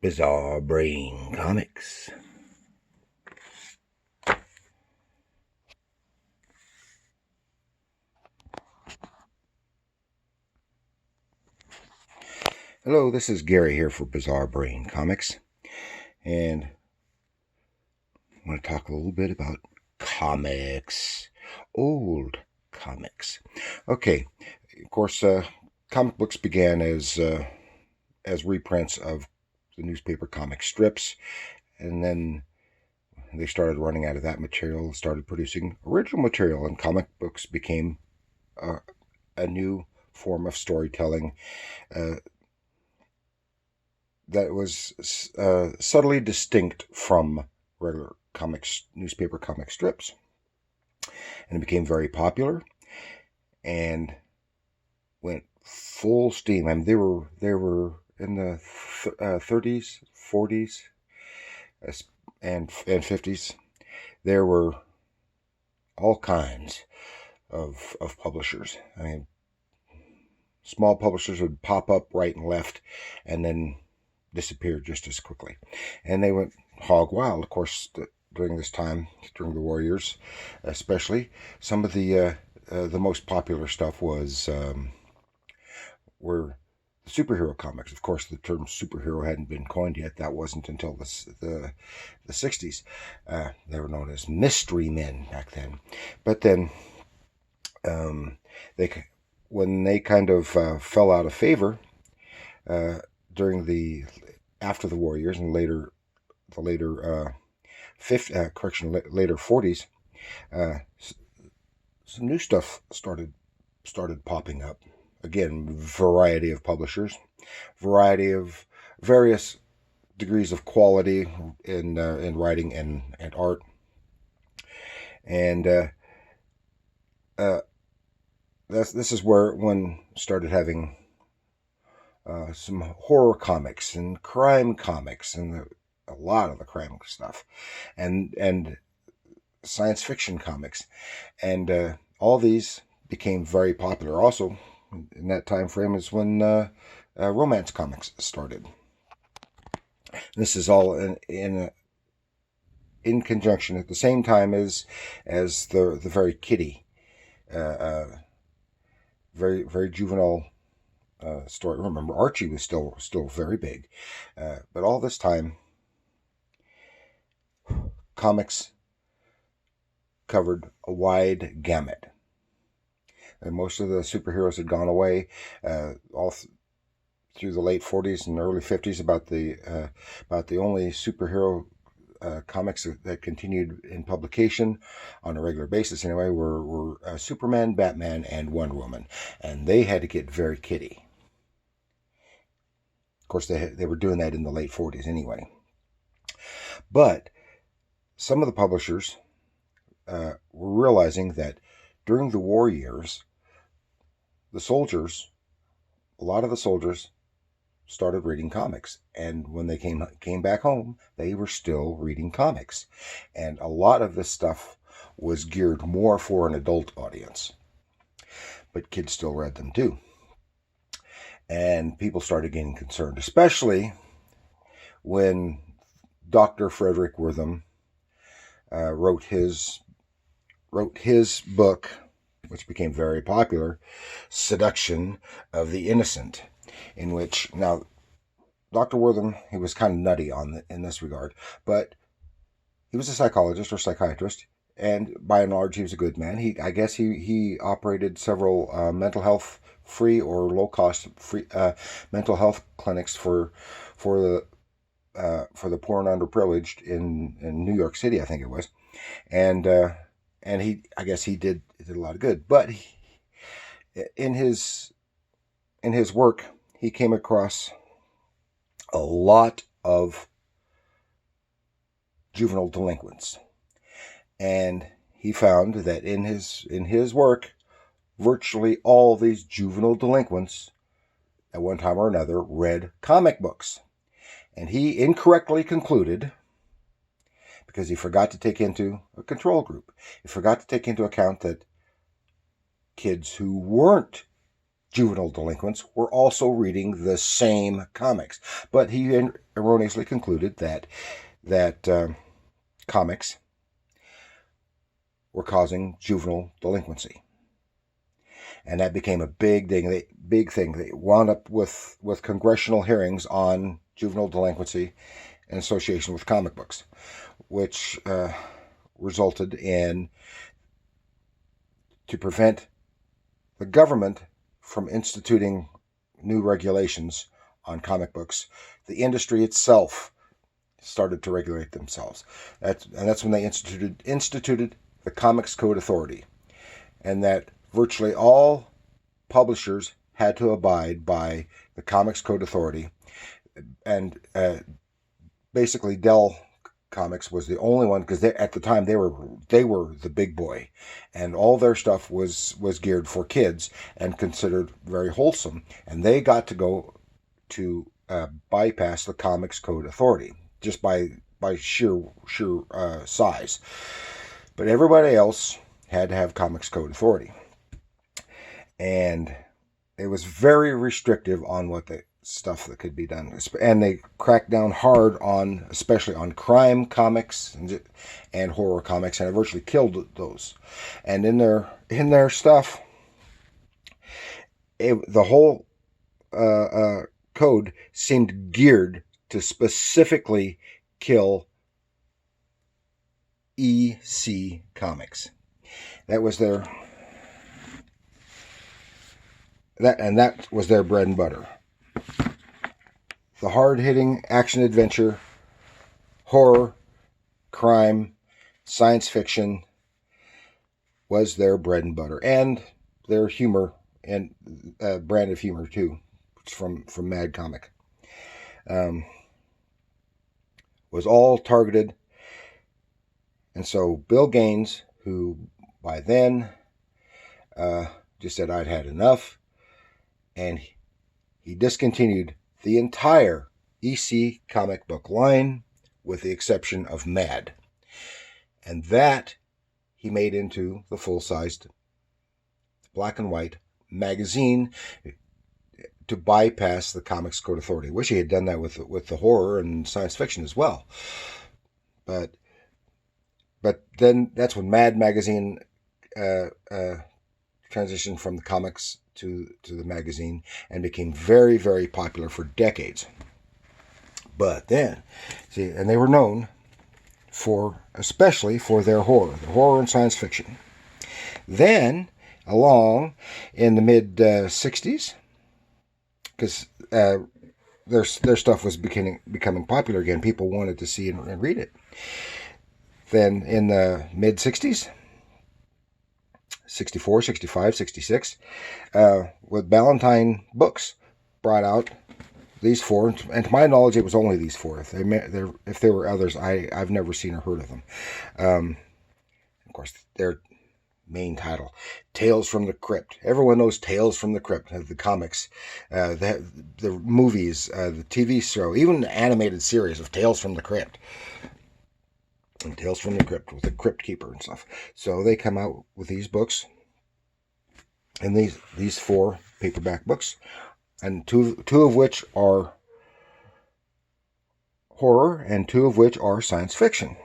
Bizarre Brain Comics. Hello, this is Gary here for Bizarre Brain Comics, and I want to talk a little bit about comics, old comics. Okay, of course, comic books began as reprints of the newspaper comic strips, and then they started running out of that material and started producing original material, and comic books became a new form of storytelling that was subtly distinct from regular newspaper comic strips, and it became very popular and went full steam. I mean, they were in the 30s, 40s, and 50s. There were all kinds of publishers. I mean, small publishers would pop up right and left, and then disappeared just as quickly, and they went hog wild. Of course, during this time, during the war years, especially, some of the most popular stuff were the superhero comics. Of course, the term superhero hadn't been coined yet. That wasn't until the 60s. They were known as mystery men back then. But then, when they kind of fell out of favor after the war years and later 40s, some new stuff started popping up. Again, variety of publishers, variety of various degrees of quality in writing and art, and this is where one started having some horror comics and crime comics, and a lot of the crime stuff, and science fiction comics, and all these became very popular. Also, in that time frame is when romance comics started. This is all in conjunction at the same time as the very kiddie, very very juvenile story. Remember, Archie was still very big, but all this time, comics covered a wide gamut. And most of the superheroes had gone away through the late 40s and early 50s. About the only superhero comics that continued in publication on a regular basis, anyway, were Superman, Batman, and Wonder Woman, and they had to get very kiddie. Of course, they were doing that in the late 40s anyway. But some of the publishers were realizing that during the war years, a lot of the soldiers started reading comics, and when they came back home, they were still reading comics, and a lot of this stuff was geared more for an adult audience, but kids still read them too. And people started getting concerned, especially when Dr. Frederick Wortham wrote his book, which became very popular, Seduction of the Innocent, in which, now, Dr. Wortham, he was kind of nutty in this regard, but he was a psychologist or psychiatrist, and by and large, he was a good man. I guess he operated several mental health free or low cost free mental health clinics for the poor and underprivileged in New York City, I think it was, and I guess he did a lot of good. But in his work, he came across a lot of juvenile delinquents, and he found that in his work, virtually all these juvenile delinquents at one time or another read comic books. And he incorrectly concluded, because he forgot to take into a control group, he forgot to take into account that kids who weren't juvenile delinquents were also reading the same comics. But he erroneously concluded that comics were causing juvenile delinquency. And that became a big thing. They wound up with congressional hearings on juvenile delinquency in association with comic books, which resulted in, to prevent the government from instituting new regulations on comic books, the industry itself started to regulate themselves. That's when they instituted the Comics Code Authority, and that virtually all publishers had to abide by the Comics Code Authority. And basically, Dell Comics was the only one, because at the time they were the big boy, and all their stuff was geared for kids and considered very wholesome, and they got to go to bypass the Comics Code Authority just by sheer size. But everybody else had to have Comics Code Authority, and it was very restrictive on what the stuff that could be done, and they cracked down hard on, especially on crime comics and horror comics, and it virtually killed those. And in their stuff, the whole code seemed geared to specifically kill EC comics. That was their bread and butter. The hard-hitting action-adventure, horror, crime, science fiction was their bread and butter, and their humor, and brand of humor too, from Mad Comic, was all targeted. And so Bill Gaines, who by then just said, I'd had enough, and he discontinued the entire EC comic book line, with the exception of Mad. And that he made into the full-sized black and white magazine to bypass the Comics Code Authority. Wish he had done that with the horror and science fiction as well. But then that's when Mad magazine transitioned from the comics to the magazine and became very, very popular for decades. But then, and they were known especially for their horror and science fiction. Then, along in the mid 60s, because their stuff was becoming popular again, people wanted to see and read it. Then in the mid 60s, 64, 65, 66, with Ballantine Books brought out these four, and to my knowledge, it was only these four. If there were others, I've never seen or heard of them. Of course, their main title, Tales from the Crypt. Everyone knows Tales from the Crypt, the comics, the movies, the TV show, even the animated series of Tales from the Crypt. And Tales from the Crypt with the Crypt Keeper and stuff. So they come out with these books, and these four paperback books, and two of which are horror, and two of which are science fiction.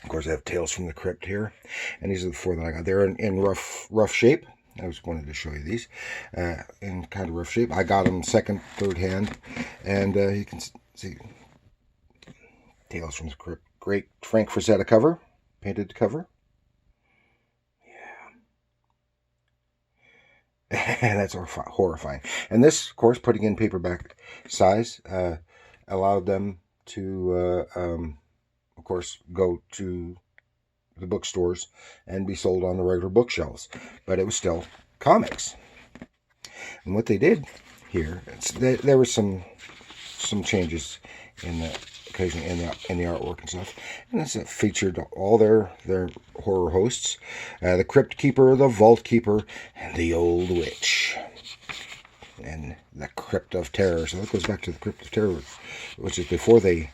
Of course, I have Tales from the Crypt here, and these are the four that I got. They're in rough shape. I just wanted to show you these in kind of rough shape. I got them second, third hand, and you can see Tales from the Crypt. Great Frank Frazetta cover, painted cover. Yeah. That's horrifying. And this, of course, putting in paperback size, allowed them to, of course, go to the bookstores and be sold on the regular bookshelves. But it was still comics. And what they did here, there were some changes in the occasionally in the artwork and stuff, and this featured all their horror hosts, the Crypt Keeper, the Vault Keeper, and the Old Witch, and the Crypt of Terror. So that goes back to the Crypt of Terror, which is before they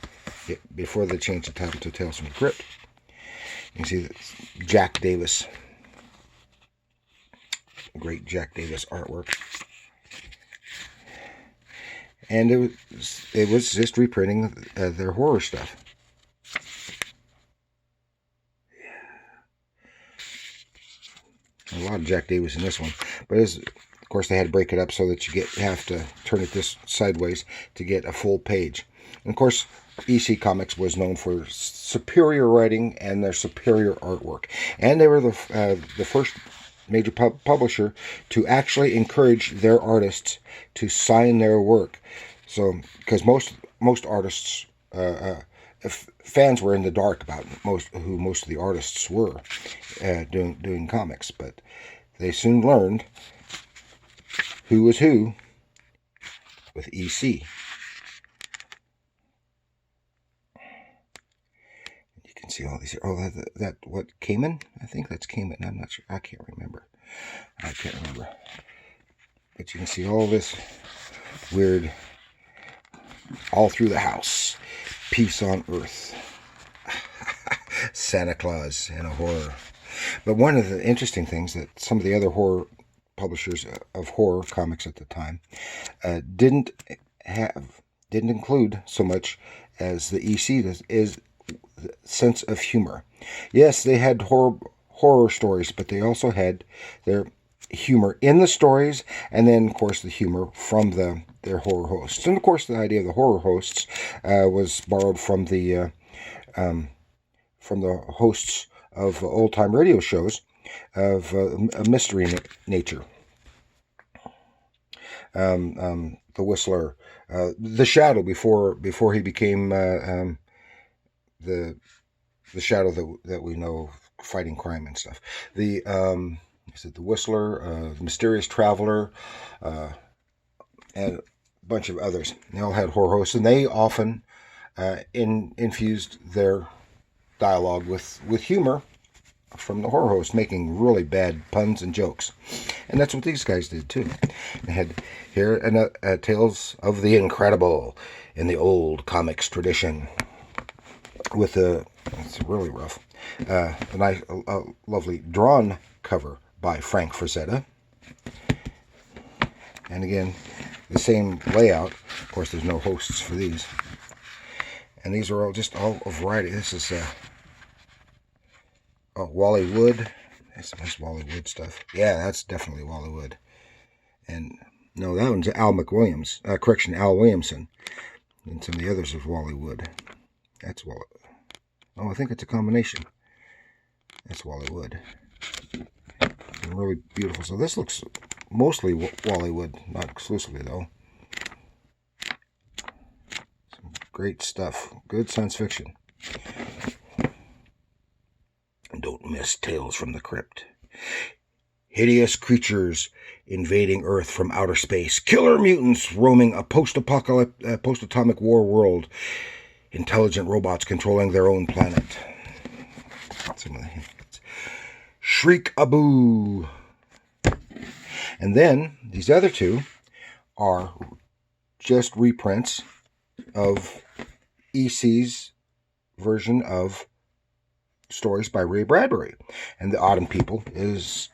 changed the title to Tales from the Crypt. You can see that Jack Davis great Jack Davis artwork. And it was just reprinting their horror stuff. A lot of Jack Davis in this one, but of course they had to break it up so that you have to turn it this sideways to get a full page. And of course, EC Comics was known for superior writing and their superior artwork, and they were the first major publisher to actually encourage their artists to sign their work. So, because most artists, fans were in the dark about who most of the artists were doing comics, but they soon learned who was who with EC. You can see all these. Oh, that what, Cayman? I think that's Cayman. I'm not sure. I can't remember. But you can see all this weird all through the house. Peace on Earth. Santa Claus and a horror. But one of the interesting things that some of the other horror publishers of horror comics at the time didn't include so much as the EC is the sense of humor. Yes, they had horror stories, but they also had their humor in the stories, and then of course the humor from their horror hosts. And of course the idea of the horror hosts was borrowed from the hosts of old-time radio shows of a mystery nature. The Whistler, the Shadow before he became the Shadow that we know, fighting crime and stuff. The Whistler, the Mysterious Traveler, and a bunch of others. They all had horror hosts, and they often infused their dialogue with humor from the horror host, making really bad puns and jokes. And that's what these guys did too. They had here Tales of the Incredible in the old comics tradition, with it's really rough, a nice, lovely drawn cover by Frank Frazetta. And again, the same layout. Of course, there's no hosts for these. And these are all a variety. This is Wally Wood. That's some nice Wally Wood stuff. Yeah, that's definitely Wally Wood. And no, that one's Al Williamson. And some of the others are Wally Wood. That's Wally. Oh, I think it's a combination. That's Wally Wood. And really beautiful. So this looks mostly Wally Wood, not exclusively though. Some great stuff. Good science fiction. Don't miss Tales from the Crypt. Hideous creatures invading Earth from outer space. Killer mutants roaming a post-atomic war world. Intelligent robots controlling their own planet. Some of the hints. Shriek-a-boo. And then, these other two are just reprints of EC's version of stories by Ray Bradbury. And The Autumn People is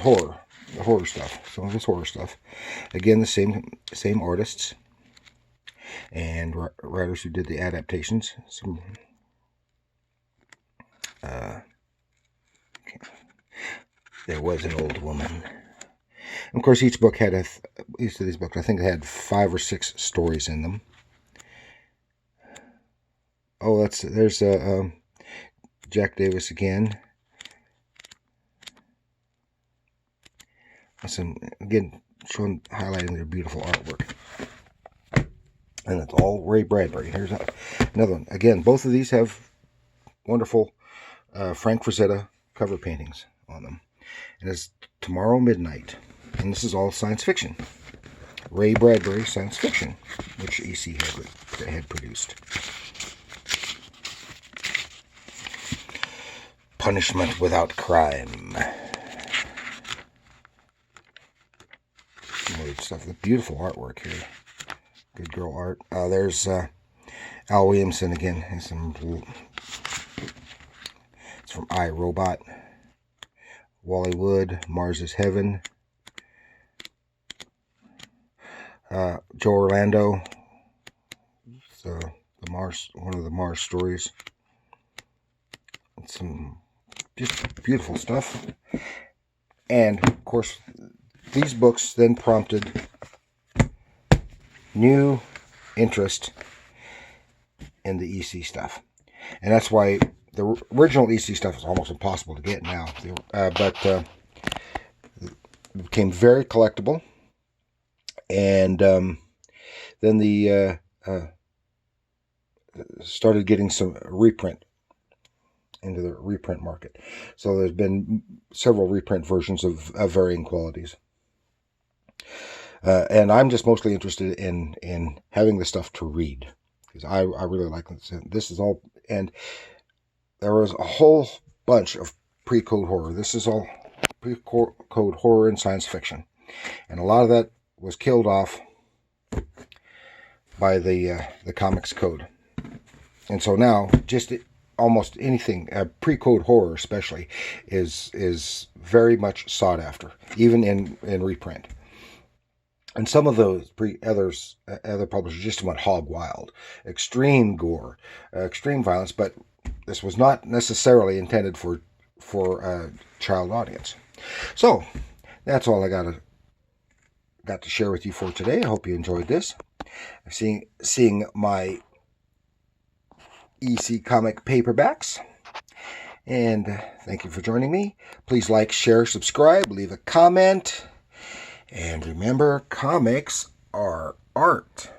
horror. The horror stuff. Some of his horror stuff. Again, the same artists and writers who did the adaptations. Some There Was an Old Woman. And of course, each book had each of these books, I think, had 5 or 6 stories in them. Oh, there's Jack Davis again. Again, highlighting their beautiful artwork. And it's all Ray Bradbury. Here's another one. Again, both of these have wonderful Frank Frazetta cover paintings on them. And it's Tomorrow Midnight. And this is all science fiction. Ray Bradbury science fiction, which EC had produced. Punishment Without Crime. More stuff. The beautiful artwork here. Good girl art. There's Al Williamson again. It's from I, Robot. Wally Wood, Mars is Heaven. Joe Orlando, one of the Mars stories. Some just beautiful stuff. And of course, these books then prompted new interest in the EC stuff. And that's why the original EC stuff is almost impossible to get now. But it became very collectible. And then the started getting some reprint into the reprint market. So there's been several reprint versions of varying qualities. And I'm just mostly interested in having the stuff to read, because I really like this. This is all, and there was a whole bunch of pre-code horror. This is all pre-code horror and science fiction. And a lot of that was killed off by the comics code. And so now, just almost anything, pre-code horror especially, is very much sought after, even in reprint. And some of those other publishers just went hog wild. Extreme gore, extreme violence, but this was not necessarily intended for a child audience. So that's all I got to share with you for today. I hope you enjoyed this. Seeing my EC comic paperbacks. And thank you for joining me. Please like, share, subscribe, leave a comment. And remember, comics are art.